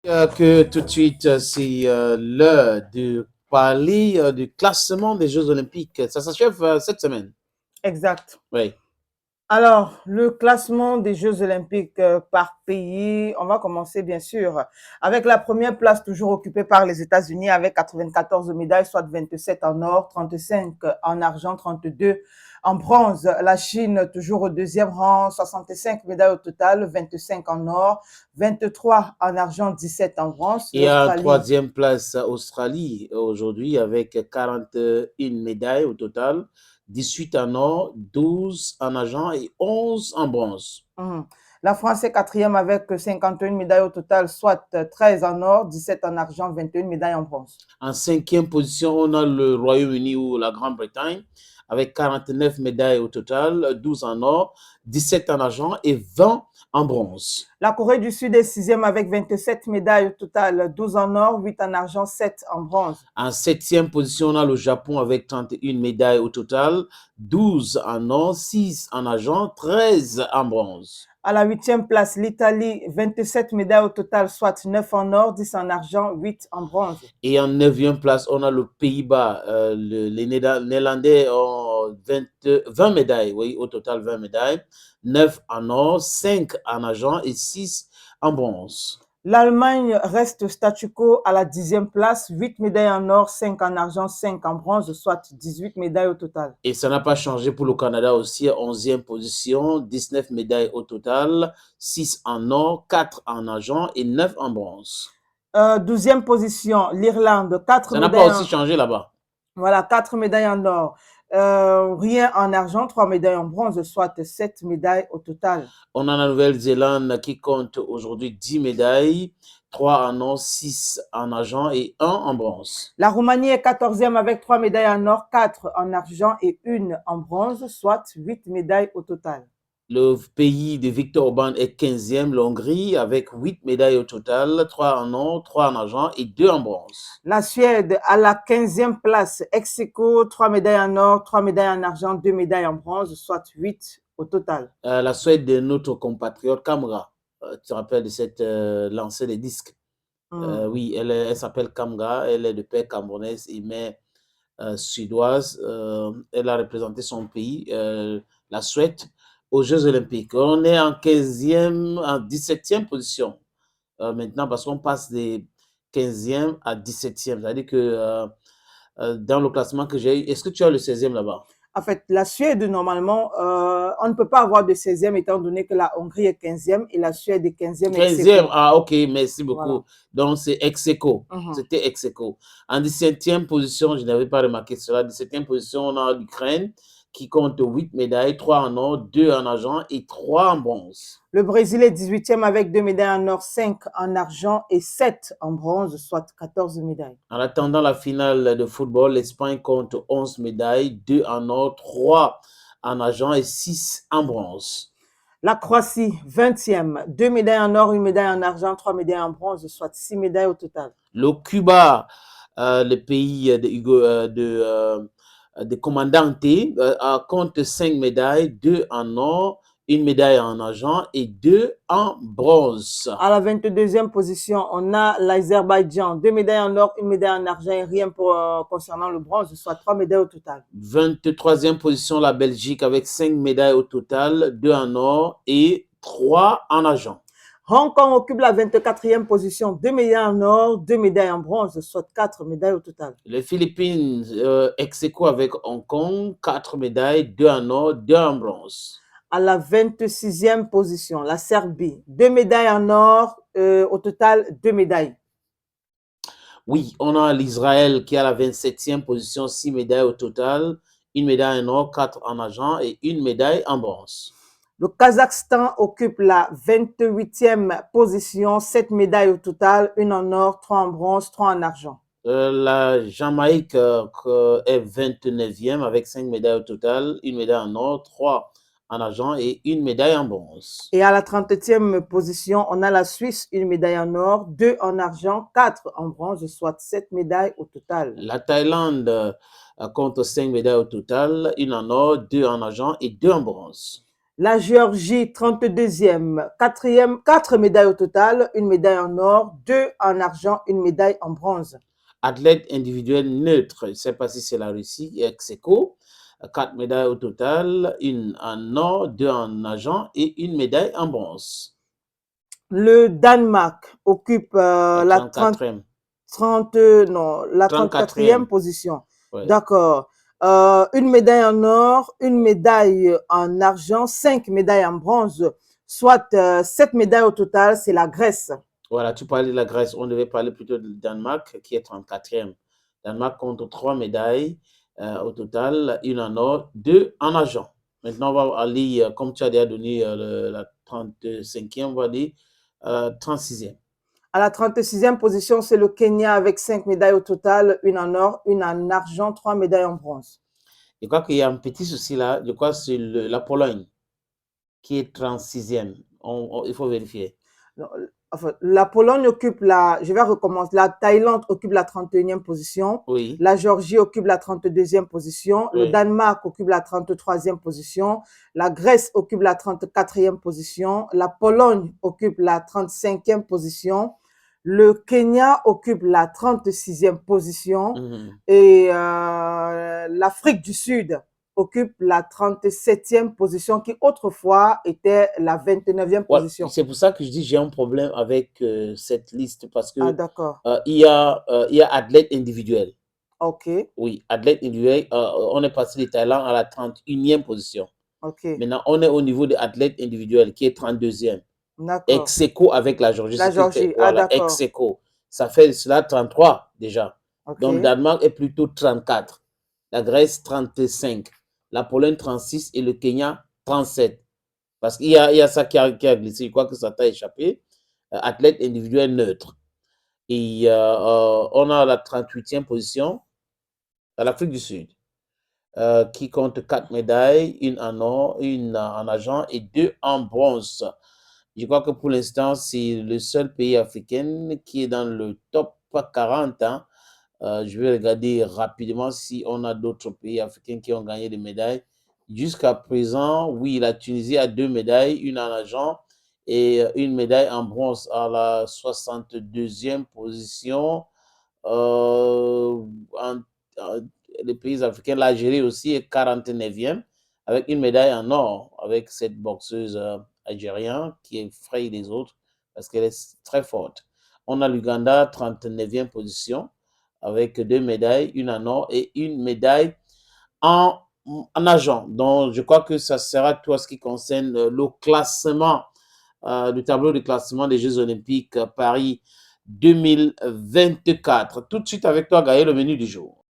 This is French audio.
Que tout de suite, c'est l'heure de parler du classement des Jeux Olympiques. Ça s'achève cette semaine. Exact. Oui. Alors, le classement des Jeux olympiques par pays, on va commencer bien sûr avec la première place toujours occupée par les États-Unis avec 94 médailles, soit 27 en or, 35 en argent, 32 en bronze. La Chine toujours au deuxième rang, 65 médailles au total, 25 en or, 23 en argent, 17 en bronze. Et en L'Australie, troisième place, Australie aujourd'hui avec 41 médailles au total, 18 en or, 12 en argent et 11 en bronze. mhm. La France est quatrième avec 51 médailles au total, soit 13 en or, 17 en argent, 21 médailles en bronze. En cinquième position, on a le Royaume-Uni ou la Grande-Bretagne avec 49 médailles au total, 12 en or, 17 en argent et 20 en bronze. La Corée du Sud est sixième avec 27 médailles au total, 12 en or, 8 en argent, 7 en bronze. En septième position, on a le Japon avec 31 médailles au total, 12 en or, 6 en argent, 13 en bronze. À la huitième place, l'Italie, 27 médailles au total, soit 9 en or, 10 en argent, 8 en bronze. Et en neuvième place, on a le Pays-Bas. Les Néerlandais ont 20 médailles, oui, au total 20 médailles, 9 en or, 5 en argent et 6 en bronze. L'Allemagne reste statu quo à la dixième place, 8 médailles en or, 5 en argent, 5 en bronze, soit 18 médailles au total. Et ça n'a pas changé pour le Canada aussi, 11e position, 19 médailles au total, 6 en or, 4 en argent et 9 en bronze. 12e position, l'Irlande, 4 Ça n'a pas médailles aussi en, changé là-bas. voilà, 4 médailles en or, rien en argent, 3 médailles en bronze, soit 7 médailles au total. On a la Nouvelle-Zélande qui compte aujourd'hui 10 médailles, 3 en or, 6 en argent et 1 en bronze. La Roumanie est 14e avec 3 médailles en or, 4 en argent et 1 en bronze, soit 8 médailles au total. Le pays de Victor Orban est 15e, l'Hongrie, avec 8 médailles au total, 3 en or, 3 en argent et 2 en bronze. La Suède à la 15e place, ex aequo, 3 médailles en or, 3 médailles en argent, 2 médailles en bronze, soit 8 au total. La Suède de notre compatriote Kamra, tu te rappelles de cette lancée des disques. Oui, elle s'appelle Kamra, elle est de père camerounaise et mère suédoise. Elle a représenté son pays, la Suède, aux Jeux Olympiques. On est en 15e, en 17e position maintenant parce qu'on passe des 15e à 17e. C'est-à-dire que dans le classement que j'ai eu, est-ce que tu as le 16e là-bas? En fait, la Suède, normalement, on ne peut pas avoir de 16e étant donné que la Hongrie est 15e et la Suède est 15e ex 15e, aequo. ah ok, merci Voilà. beaucoup. Donc c'est ex aequo. Mhm. C'était ex aequo. En 17e position, je n'avais pas remarqué cela. 17e position, on a l'Ukraine qui compte 8 médailles, 3 en or, 2 en argent et 3 en bronze. Le Brésil est 18e avec 2 médailles en or, 5 en argent et 7 en bronze, soit 14 médailles. En attendant la finale de football, l'Espagne compte 11 médailles, 2 en or, 3 en argent et 6 en bronze. La Croatie, 20e, 2 médailles en or, 1 médaille en argent, 3 médailles en bronze, soit 6 médailles au total. Le Cuba, le pays de Comandante, compte 5 médailles, 2 en or, 1 médaille en argent et 2 en bronze. À la 22e position, on a l'Azerbaïdjan, 2 médailles en or, 1 médaille en argent et rien pour, concernant le bronze, soit 3 médailles au total. 23e position, la Belgique avec 5 médailles au total, 2 en or et 3 en argent. Hong Kong occupe la 24e position, 2 médailles en or, 2 médailles en bronze, soit 4 médailles au total. Les Philippines, ex aequo avec Hong Kong, 4 médailles, 2 en or, 2 en bronze. À la 26e position, la Serbie, 2 médailles en or, au total 2 médailles. Oui, on a l'Israël qui est à la 27e position, 6 médailles au total, 1 médaille en or, 4 en argent et 1 médaille en bronze. Le Kazakhstan occupe la 28e position, 7 médailles au total, 1 en or, 3 en bronze, 3 en argent. La Jamaïque est 29e avec 5 médailles au total, 1 médaille en or, 3 en argent et 1 médaille en bronze. Et à la 30e position, on a la Suisse, 1 médaille en or, 2 en argent, 4 en bronze, soit 7 médailles au total. La Thaïlande compte 5 médailles au total, 1 en or, 2 en argent et 2 en bronze. La Géorgie, 32e, 4e, 4 médailles au total, une médaille en or, 2 en argent, une médaille en bronze. Athlète individuel neutre, je ne sais pas si c'est la Russie, ex-aequo, 4 médailles au total, une en or, 2 en argent et une médaille en bronze. Le Danemark occupe la 34e. 34e position. Ouais. D'accord. Une médaille en or, une médaille en argent, 5 médailles en bronze, soit 7 médailles au total, c'est la Grèce. Voilà, tu parlais de la Grèce, on devait parler plutôt du Danemark qui est 34e. Danemark compte 3 médailles au total, une en or, 2 en argent. Maintenant, on va aller, comme tu as déjà donné la 35e, on va aller 36e. À la 36e position, c'est le Kenya avec 5 médailles au total, une en or, une en argent, 3 médailles en bronze. Je crois qu'il y a un petit souci là, je crois que c'est la Pologne qui est 36e. Il faut vérifier. Enfin, la Pologne occupe je vais recommencer, la Thaïlande occupe la 31e position, Oui. La Géorgie occupe la 32e position, Oui. Le Danemark occupe la 33e position, la Grèce occupe la 34e position, la Pologne occupe la 35e position, le Kenya occupe la 36e position et l'Afrique du Sud occupe la 37e position qui autrefois était la 29e position. C'est pour ça que je dis j'ai un problème avec cette liste parce que d'accord. Il y a athlète individuel. Ok. Oui, athlète individuel, on est passé de Thaïlande à la 31e position. Ok. Maintenant, on est au niveau de athlète individuel qui est 32e. D'accord. Ex-aequo avec la Géorgie. La Géorgie, voilà, d'accord. ex-aequo. Ça fait cela 33 déjà. Okay. Donc, Danemark est plutôt 34. La Grèce, 35. La Pologne, 36. Et le Kenya, 37. Parce qu'il y a ça qui a glissé. Je crois que ça t'a échappé. Athlète individuel neutre. Et on a la 38e position à l'Afrique du Sud, qui compte 4 médailles, une en or, une en argent et 2 en bronze. Je crois que pour l'instant, c'est le seul pays africain qui est dans le top 40. Hein. Je vais regarder rapidement si on a d'autres pays africains qui ont gagné des médailles. Jusqu'à présent, oui, la Tunisie a 2 médailles, une en argent et une médaille en bronze à la 62e position. Les pays africains, l'Algérie aussi est 49e avec une médaille en or avec cette boxeuse algérienne qui effraie les autres parce qu'elle est très forte. On a l'Ouganda, 39e position avec 2 médailles, une en or et une médaille en argent. Donc, je crois que ça sera tout ce qui concerne le classement, le tableau de classement des Jeux Olympiques Paris 2024. Tout de suite avec toi, Gaël, le menu du jour.